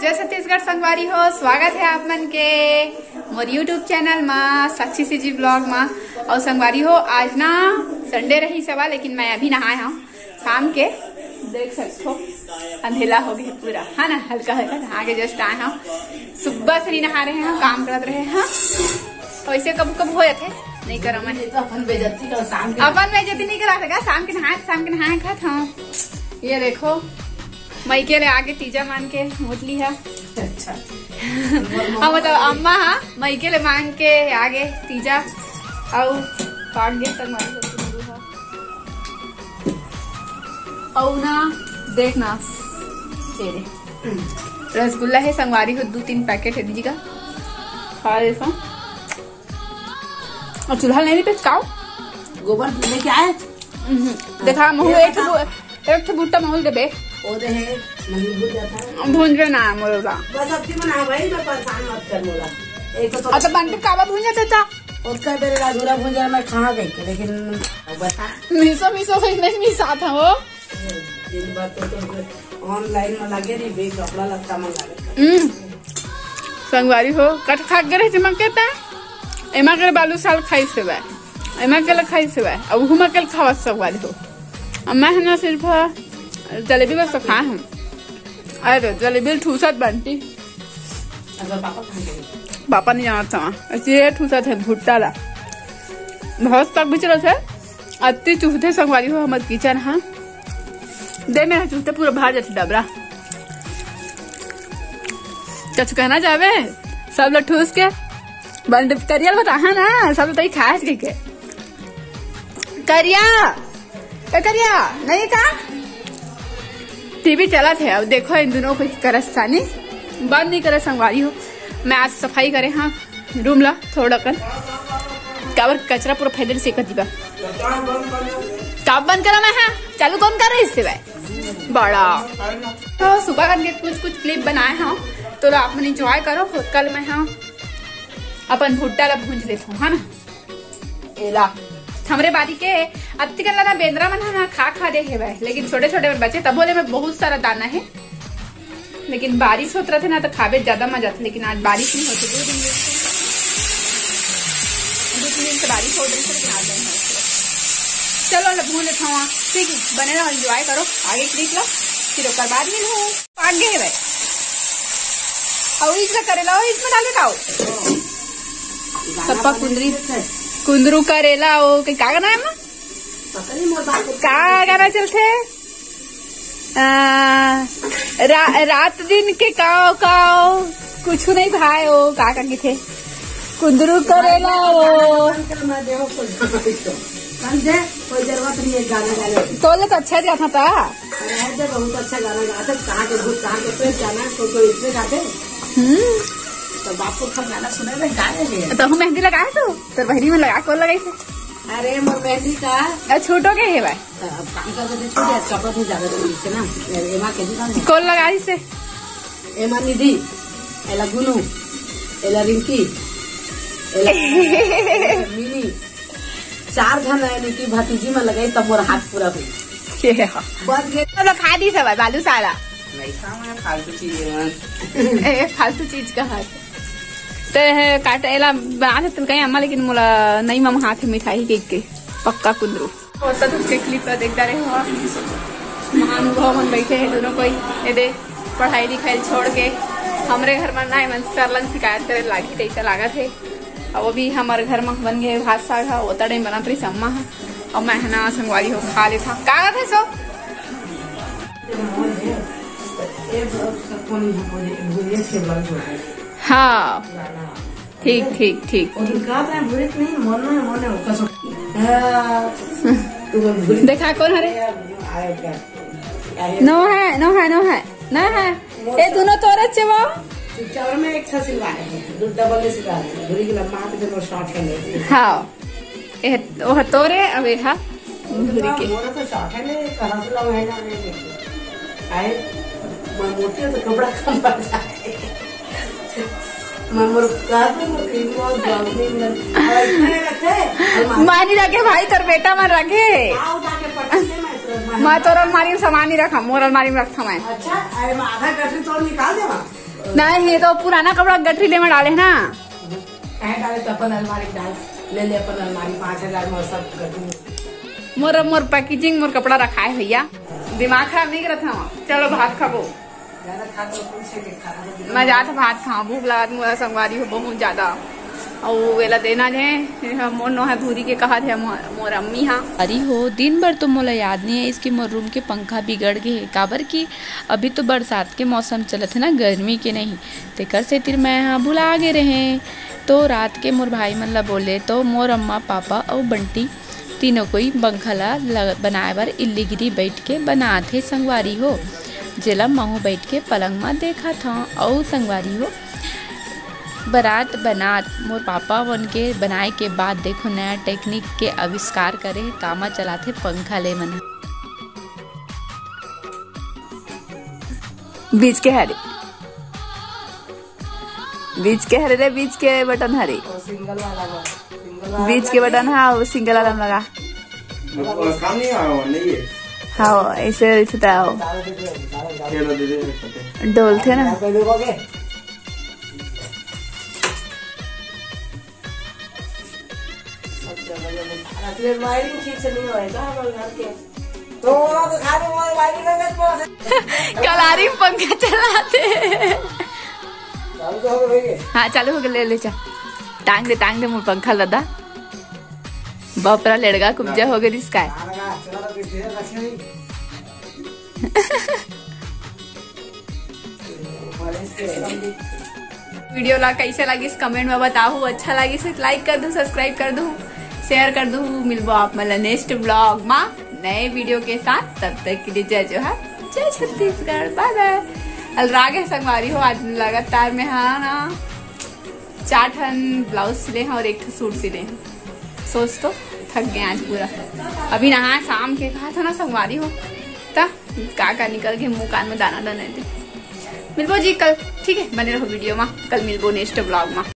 जय छत्तीसगढ़ संगवारी हो। स्वागत है आप मन के मोर यूट्यूब चैनल में साक्षी सी जी ब्लॉग में। और संगवारी हो आज ना संडे रही सवा, लेकिन मैं अभी नहाए हूँ शाम के, देख सकते हो अंधेला हो गया पूरा है ना, हल्का हल्का नहा के जस्ट आए हैं। सुबह से नहीं नहा रहे हैं, काम करते रहे हैं। वैसे कब कब हो जाते नहीं करो मैं अपन बेइज्जती नहीं करा सका। शाम के नहाए खात हूँ। ये देखो मैके ले आगे तीजा मान के मोटली है। अच्छा हाँ मतलब अम्मा हाँ मैके ले मांग के आगे तीजा और काट गया तक और ना देखना तेरे रसगुल्ला है संगवारी को 2-3 पैकेट है दीजिएगा, खा देखो। और चूल्हा नहीं पे काओ गोबर लेके आए देखा महू एक बूटा महूल दे बे नहीं भूल जाता भूंज ना मोला बस अब बना भाई, मैं परेशान मत कर मोला। एक तो अच्छा बनते कावा भूंज जाता था उसका मेरे अधूरा भूंजा मैं खा गई, लेकिन बता मिसो नहीं मिसा था वो दिन बात तो ऑनलाइन में लगे नहीं बे कपड़ा लगता मंगा संगवारी हो कट खा के रहे चमक कहता है एमा के बालू साल खाई से बा एमा के खाई से बा अब हुमा के खावा संगवारी हो। अम्मा है ना सिर्फ जलेबी बस खाए हम। अरे जलेबी ठूसत बनती पापा नहीं जाना था ऐसे ठूसत है भुट्टा ला बहुत तक भी चलो थे अति चूहते संगवारी हो हमारे किचन। हाँ दे मेरा चूहते पूरा बाहर जाती डबरा कछु कहना चाहे सब लोग ठूस के बंद करिया बता है ना सब लोग खास के करिया नहीं का टीवी चला थे। अब देखो इन दोनों को करस्तानी बंद नहीं करे संगवारी हो। मैं आज सफाई करे हाँ रूम ला थोड़ा कर काबर कचरा पूरा फैदल से कर दीबा कब बंद करा मैं हाँ चालू कौन कर रही इससे भाई बड़ा। तो सुबह करके कुछ क्लिप बनाए हाँ तो आप मन इंजॉय करो। कल मैं हाँ अपन भुट्टा ला भूंज लेता हूँ है ना। एला हमरे बारी के अति कर ना बेंद्रा मन ना खा दे है, लेकिन छोटे छोटे बच्चे तब बोले में बहुत सारा दाना है, लेकिन बारिश होता रहे ना तो खावे ज्यादा मजा था। लेकिन आज बारिश नहीं होती, 2 दिन से बारिश हो रही है, लेकिन आज नहीं होती। चलो भून लेता हूँ ठीक है, बने रहो एंजॉय करो आगे क्लिक लो फिर ओकर बाद मिलूँ आगे है और इसमें करेला इसमें डाले खाओ सप्पा कुंदरू करेला ओ का गाना है का गाना चलते रात दिन के काओ काओ कुछ नहीं भाई ओ का थे कुंदरू करेला ओ कोई जरूरत नहीं है गाना गाने की। तो तो अच्छा गाना था बहुत अच्छा गाना गाते कहाँ के भूत कहाँ के पेट जाना तो इसमें गाते तो बापू का गाना सुने में गाए तो हम मेहंदी लगाए तो बहरी में लगा कौन लगाई थे। अरे मोर मेहंदी का छोटो के है भाई अब काम करके छोटे कपड़ा तो ज्यादा तो ना एमा के दुकान कौन लगाई से एमा निधि एला गुनु एला रिंकी एला मिनी 4 जन है की भतीजी में लगाई तब मोर हाथ पूरा हुई बस गए तो खा दी सब बालू सारा नहीं खाऊंगा फालतू चीज का हाथ तो काटेला बना सकते कहीं अम्मा, लेकिन मोला नहीं मम हाथ मिठाई के पक्का कुंदरू होता तो उसके क्लिप पर देखता रहे हो। महानुभव मन बैठे हैं दोनों कोई ये दे पढ़ाई लिखाई छोड़ के हमरे घर में ना मन सरलन शिकायत करे लागी तैसा लागा थे। अब वो भी हमारे घर में बन गए भात साग है वो टाइम बना रही अम्मा है और मैं है ना संगवारी हो खा लेता का थे सो हाँ ठीक देखा कौन हरे नो है ये दोनों तोरे वो चावल में एक था सिलवाए हैं डबल सिलवा है बुरी की लम्बा हाथ से शॉर्ट है। हाँ ये वो तोरे अब हा बुरी के मोरा तो शॉर्ट है ले कहां से लाओ है ना आए मैं मोटी तो कपड़ा कम पड़ जाए मानी रखे भाई तोर बेटा मन रखे मैं तोर अलमारी में सामान नहीं रखा मोर अलमारी में रखा मैं। अच्छा आधा गठरी तोड़ निकाल दे नहीं, ये तो पुराना कपड़ा गठरी ले में डाले ना। कहीं डाले तो अपन अलमारी डाल ले अपन अलमारी 5000 में सब गठरी। मोर पैकेजिंग मोर कपड़ा रखा है भैया, दिमाग खराब नहीं करता हूँ। चलो भात खाबो, मैं जाता भात खाओ, भूख लगा मोरा संगवारी हो बहुत ज्यादा। और वेला देना है मोर नो है भूरी के कहा थे मोर अम्मी। हाँ अरे हो दिन भर तो मोला याद नहीं है इसकी मोर रूम के पंखा बिगड़ गए है काबर की अभी तो बरसात के मौसम चलत है ना, गर्मी के नहीं तेकर से तिर मैं यहाँ भुला गे रहे। तो रात के मोर भाई मन ला बोले तो मोर अम्मा पापा और बंटी तीनों कोई पंखा ला बनाए बर इल्लीगिरी बैठ के बनाते संगवारी हो, जेला महू बैठ के पलंग में देखा था। और संगवारी हो बारात बनात मोर पापा बन के बनाए के बाद देखो नया टेक्निक के आविष्कार करे कामा चलाते पंखा ले मन। बीच के हरे, बीच के हरे रे, बीच के बटन हरे, बीच के बटन हाँ वो सिंगल वाला लगा। हाँ ऐसे डोलते ना। कलारी पंखा चलाते। हाँ चालू हो गया, ले चा टांग दे मुझे पंखा लदा बापरा लड़का कुब्जा हो गया इसका। वीडियो ला कैसे लगी इस कमेंट में बताओ। अच्छा लगी तो लाइक कर दो, सब्सक्राइब कर दो, शेयर कर दो। मिलबो आप मतलब नेक्स्ट ब्लॉग में नए वीडियो के साथ। तब तक के लिए जय जोहार, जय छत्तीसगढ़, बाय बाय। अलराग है संगवारी हो, आज लगातार में हाँ ना 4 ठन ब्लाउज सिले हैं और 1 ठन सूट सिले हैं। सोच तो थक गए आज पूरा। अभी नहा शाम के कहा था ना संगवारी हो तब का निकल के मुंह कान में दाना डालने थे। मिलबो जी कल, ठीक है बने रहो वीडियो में, कल मिलबो नेक्स्ट ब्लॉग में।